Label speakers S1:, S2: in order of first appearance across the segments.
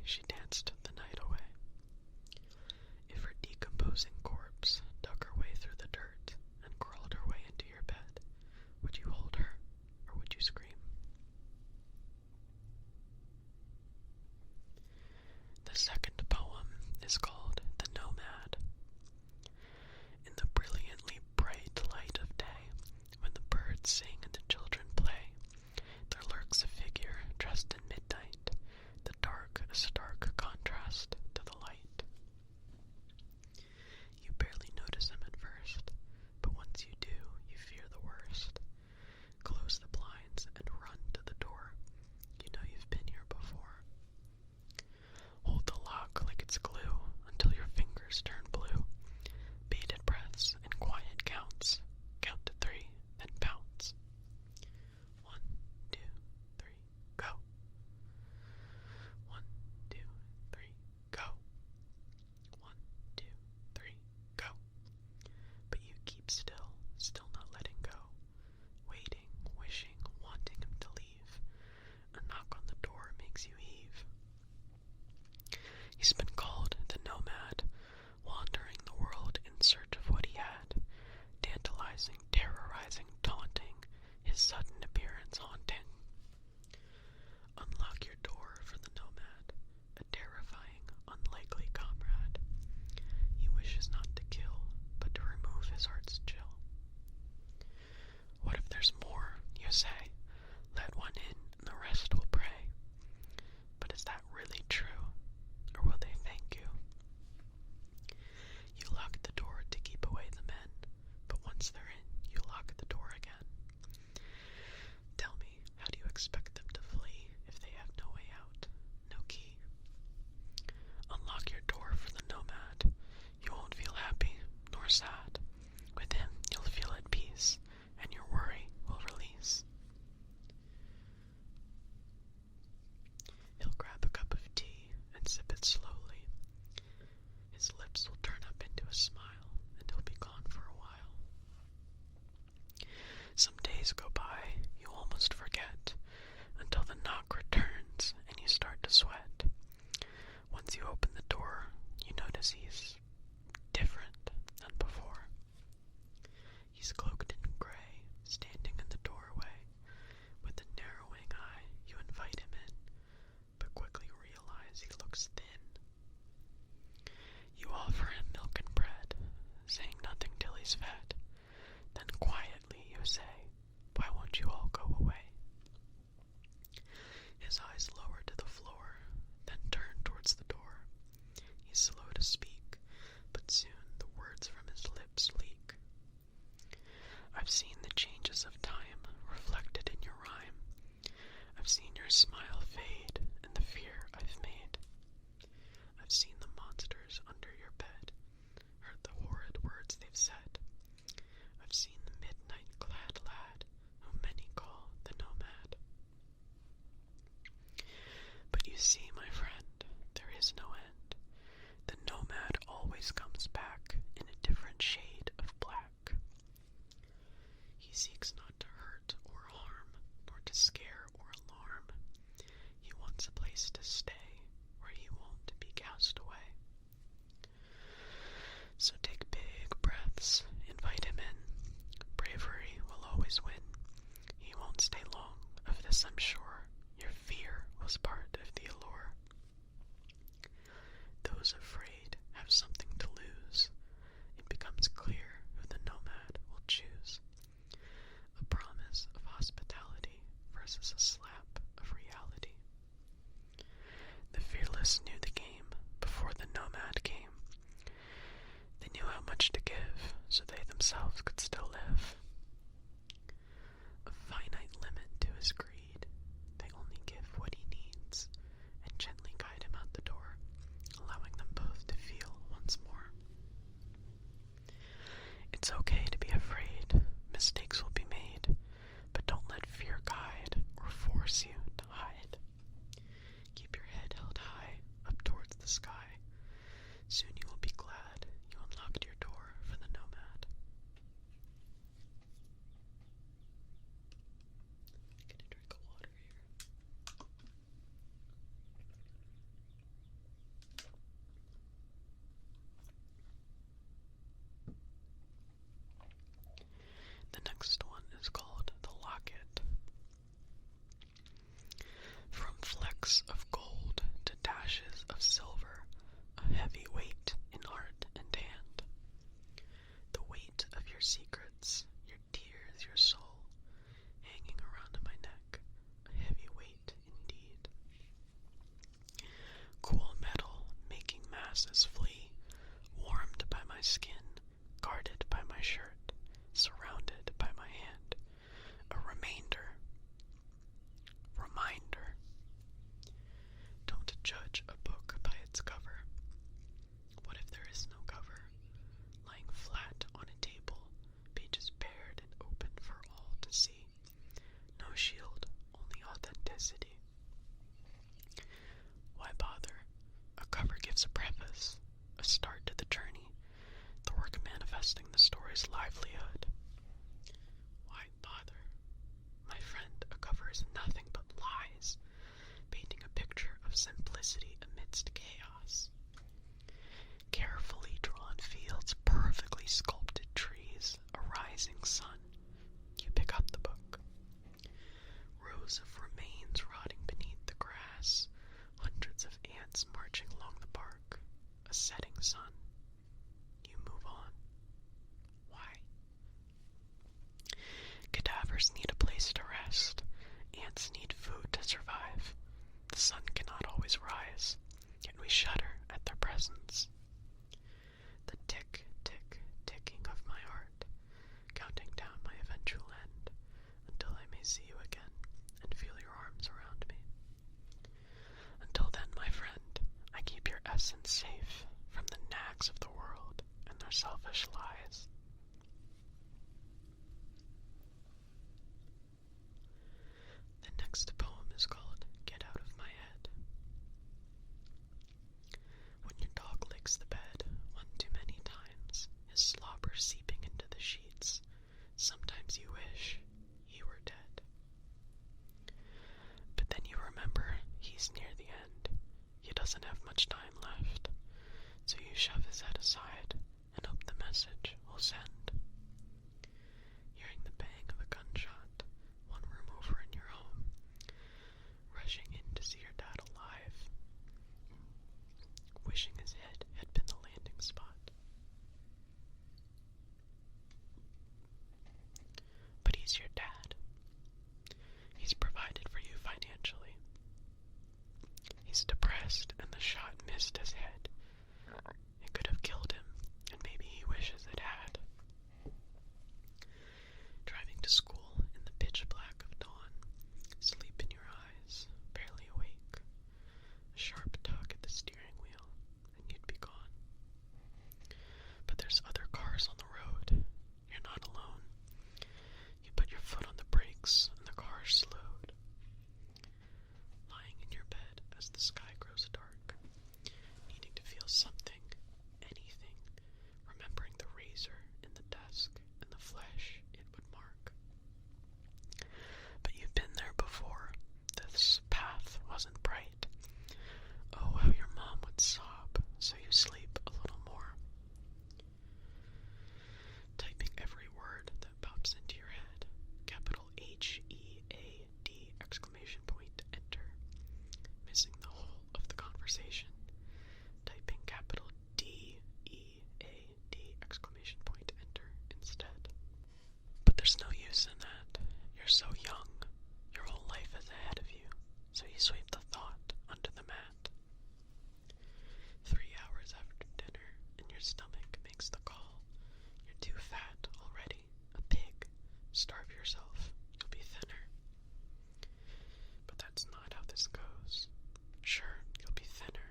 S1: she danced the night away. If her decomposing corpse dug her way through the dirt and crawled her way into your bed, would you hold her, or would you scream? The second poem is called The Nomad. In the brilliantly bright light of day, when the birds sing and the children play, there lurks a figure dressed in midnight, the dark a stark contrast to the light. You barely notice him at first, but once you do, you fear the worst. Close the blinds and run to the door. You know you've been here before. Hold the lock like it's glue until your fingers turn blue. Bated breaths and quiet counts. Count to 3, then pounce. 1, 2, 3, go. 1, 2, 3, go. 1, 2, 3, go. But you keep still, still not letting go. Waiting, wishing, wanting him to leave. A knock on the door makes you heave. He's been called the Nomad, wandering the world in search of what he had, tantalizing, terrorizing, taunting, his sudden appearance haunting. Unlock your door for the Nomad, a terrifying, unlikely comrade. He wishes not to kill, but to remove his heart's chill. What if there's more, you say? Let one in and the rest will pray. But is that really true? Or will they thank you? You lock the door to keep away the men, but once they're in, you lock the door again. Tell me, how do you expect them to flee if they have no way out, no key? Unlock your door for the Nomad. You won't feel happy, nor sad. With him, you'll feel at peace, and your worry will release. He'll grab a cup of tea and sip it slowly. His lips will turn up into a smile, and he'll be gone for a while. Some days go by, you almost forget, until the knock returns and you start to sweat. Once you open the door, you notice he's different than before. He's cloaked in gray, standing in the doorway. With a narrowing eye, you invite him in, but quickly realize he looks thin. You offer him milk and bread, saying nothing till he's fed. Then quietly you say, "Why won't you all go away?" His eyes lower to the floor, then turn towards the door. He's slow to speak, but soon the words from his lips leak. I've seen the changes of time reflected in your rhyme. I've seen your smile fade and the fear I've made. I've seen the monsters under your bed, heard the horrid words they've said. I've seen the midnight-clad lad whom many call the Nomad. But you see, my friend, there is no end. The Nomad always comes back in a different shade of black. He seeks not to hurt or harm, nor to scare or alarm. He wants a place to stay, where he won't be cast away. So take big breaths, invite him in. Bravery will always win. He won't stay long, of this I'm sure. Your fear was part of the allure. Those afraid have something to lose. It becomes clear who the Nomad will choose. A promise of hospitality versus a slap of reality. The fearless knew the game before the Nomad came. They knew how much to give, so they themselves could still live. A finite limit to his greed. They only give what he needs, and gently guide him out the door, allowing them both to feel once more. It's okay to be afraid. Mistakes will be made, but don't let fear guide or force you to hide. Keep your head held high, up towards the sky. Soon you will be glad you unlocked your door for the Nomad. Get a drink of water here. of silver, a heavy weight in heart and hand. The weight of your secrets, your tears, your soul, hanging around my neck, a heavy weight indeed. Cool metal making masses flee, warmed by my skin, guarded by my shirt, surrounded by my hand. A reminder. Don't judge a book by its cover. What if there is no cover? Lying flat on a table, pages bared and open for all to see. No shield, only authenticity. Why bother? A cover gives a preface, a start to the journey, the work manifesting the story's livelihood. Why bother? My friend, a cover is nothing but lies, painting a picture of simplicity amidst chaos. Carefully drawn fields, perfectly sculpted trees, a rising sun. You pick up the book. Rows of remains rotting beneath the grass, hundreds of ants marching along the bark, a setting sun. You move on. Why? Cadavers need a place to rest. Ants need food to survive. The sun cannot always rise, yet we shudder at their presence. The tick, tick, ticking of my heart, counting down my eventual end, until I may see you again and feel your arms around me. Until then, my friend, I keep your essence safe from the nags of the world and their selfish lies. The next poem is called Get Out of My Head. When your dog licks the bed one too many times, his slobber seeping into the sheets, sometimes you wish he were dead. But then you remember he's near the end. He doesn't have much time left, so you shove his head aside and hope the message will send. Hearing the bang of a gunshot, one room over in your home, rushing in to see your dad alive, wishing his head had been the landing spot. But he's your dad. He's provided for you financially. He's depressed and the shot missed his head. It could have killed him, and maybe he wishes it had. Driving to school in the pitch black of dawn, sleep in your eyes, barely awake. A sharp tug at the steering wheel, and you'd be gone. But there's other cars on the road. You're not alone. You put your foot on the brakes, and the car slowed. Lying in your bed as the sky grows dark, needing to feel something, anything, remembering the razor in the desk and the flesh it would mark. But you've been there before. This path wasn't bright. Oh, how your mom would sob, so you sleep a little more. Typing every word that pops into your head. Capital HEAD, exclamation point, enter. Missing the whole of the conversation. Typing capital DEAD, exclamation point, enter instead. But there's no use in that. You're so young. Your whole life is ahead of you, so you sweep the thought under the mat. 3 hours after dinner, and your stomach makes the call. You're too fat already. A pig. Starve yourself. You'll be thinner. But that's not how this goes. Sure, you'll be thinner,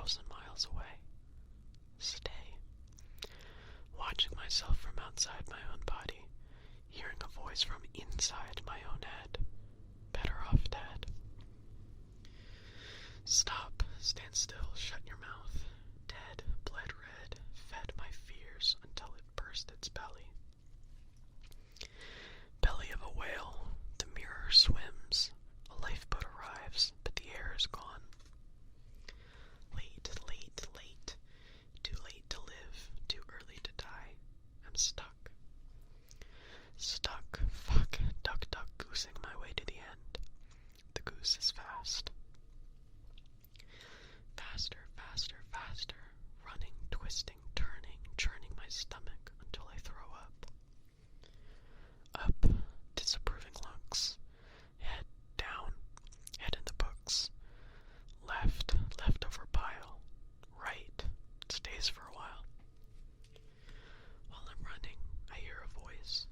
S1: 1,000 miles away. Stay. Watching myself from outside my own body, hearing a voice from inside my own head. Better off dead. Stop, stand still, shut your mouth. Dead, bled red, fed my fears until it burst its belly. Belly of a whale, the mirror swims. A lifeboat arrives, but the air is gone. Late, late, late. Too late to live, too early to die. I'm stuck. Stuck, fuck, duck, duck, goosing my way to the end. The goose is fast. Faster, faster, faster. Running, twisting, turning, churning my stomach until I throw up. Up, disapproving looks. Head down, head in the books. Left, leftover pile. Right, stays for a while. While I'm running, I hear a voice.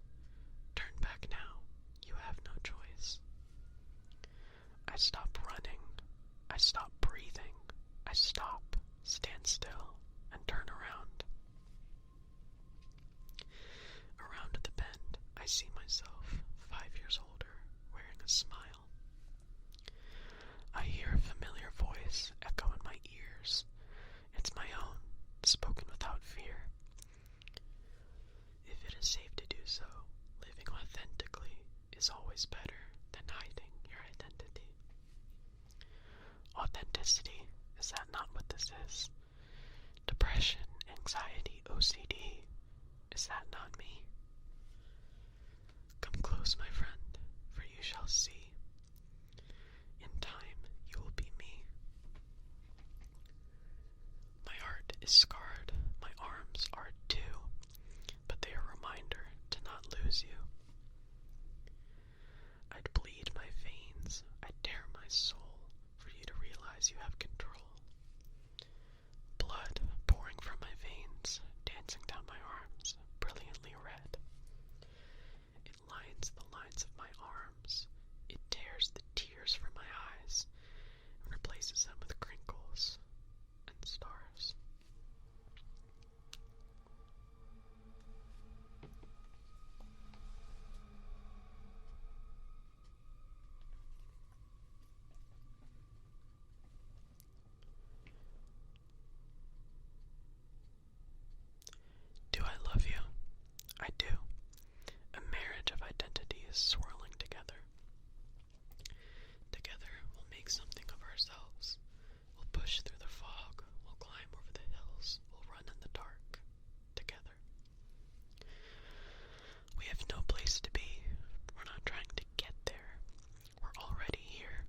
S1: Turn back now, you have no choice. I stop running, I stop breathing, I stop, stand still, and turn around. Around the bend, I see myself, 5 years older, wearing a smile. I hear a familiar voice echo in my ears. It's my own, spoken without fear. If it is safe to do so, living authentically is always better than hiding your identity. Authenticity, is that not what this is? Depression, anxiety, OCD, is that not me? Come close, my friend, for you shall see. In time, you will be me. My heart is scarred, my arms are too, but they are a reminder to not lose you. I'd bleed my veins, I'd tear my soul, for you to realize you have control. Blood pouring from my veins, dancing down my arms, brilliantly red. It lines the lines of my arms, it tears the tears from my eyes, and replaces them with crinkles and stars. Do I love you? I do. A marriage of identities swirling together. Together, we'll make something of ourselves. We'll push through the fog. We'll climb over the hills. We'll run in the dark. Together. We have no place to be. We're not trying to get there. We're already here.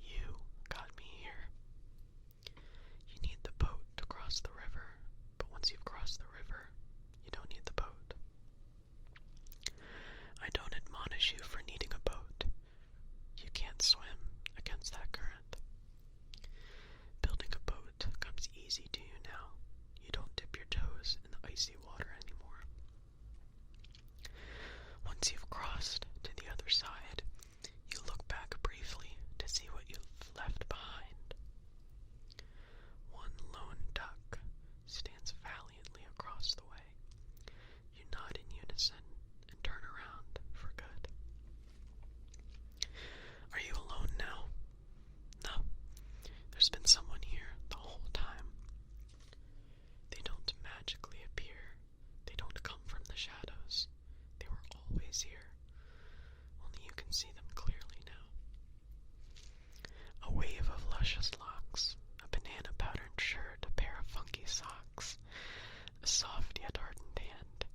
S1: You got me here. You need the boat to cross the river, but once you've crossed the river, you don't need the boat. I don't admonish you for needing a boat. You can't swim against that current. Building a boat comes easy to you now. You don't dip your toes in the icy water anymore. Once you've crossed to the other side, you look back briefly to see what you've left behind. One lone duck stands valiantly across the way. You nod in unison and turn around for good. Are you alone now? No. There's been someone here the whole time. They don't magically appear. They don't come from the shadows. They were always here. Only you can see them clearly now. A wave of luscious locks, a banana-patterned shirt, a pair of funky socks, a soft yet ardent hand,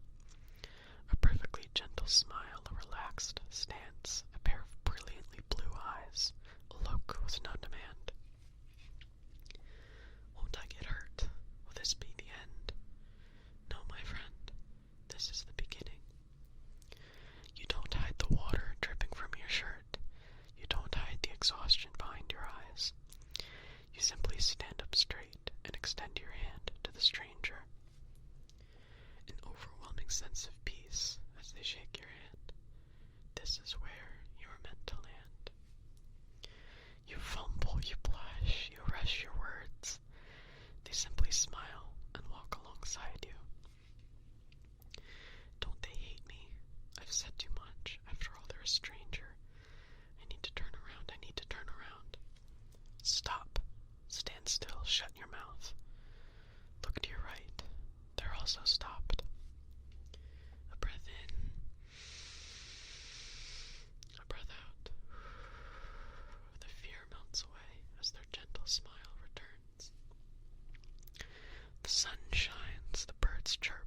S1: a perfectly gentle smile, a relaxed stance, a pair of brilliantly blue eyes, a look with no demand. Won't I get hurt? Will this be the end? No, my friend, this is the beginning. You don't hide the water dripping from your shirt. You don't hide the exhaustion behind your eyes. You simply stand up straight and extend your hand to the stranger. An overwhelming sense of peace as they shake your hand. This is where you are meant to land. You fumble, you blush, you rush your words. also stopped. A breath in, a breath out. The fear melts away as their gentle smile returns. The sun shines, the birds chirp,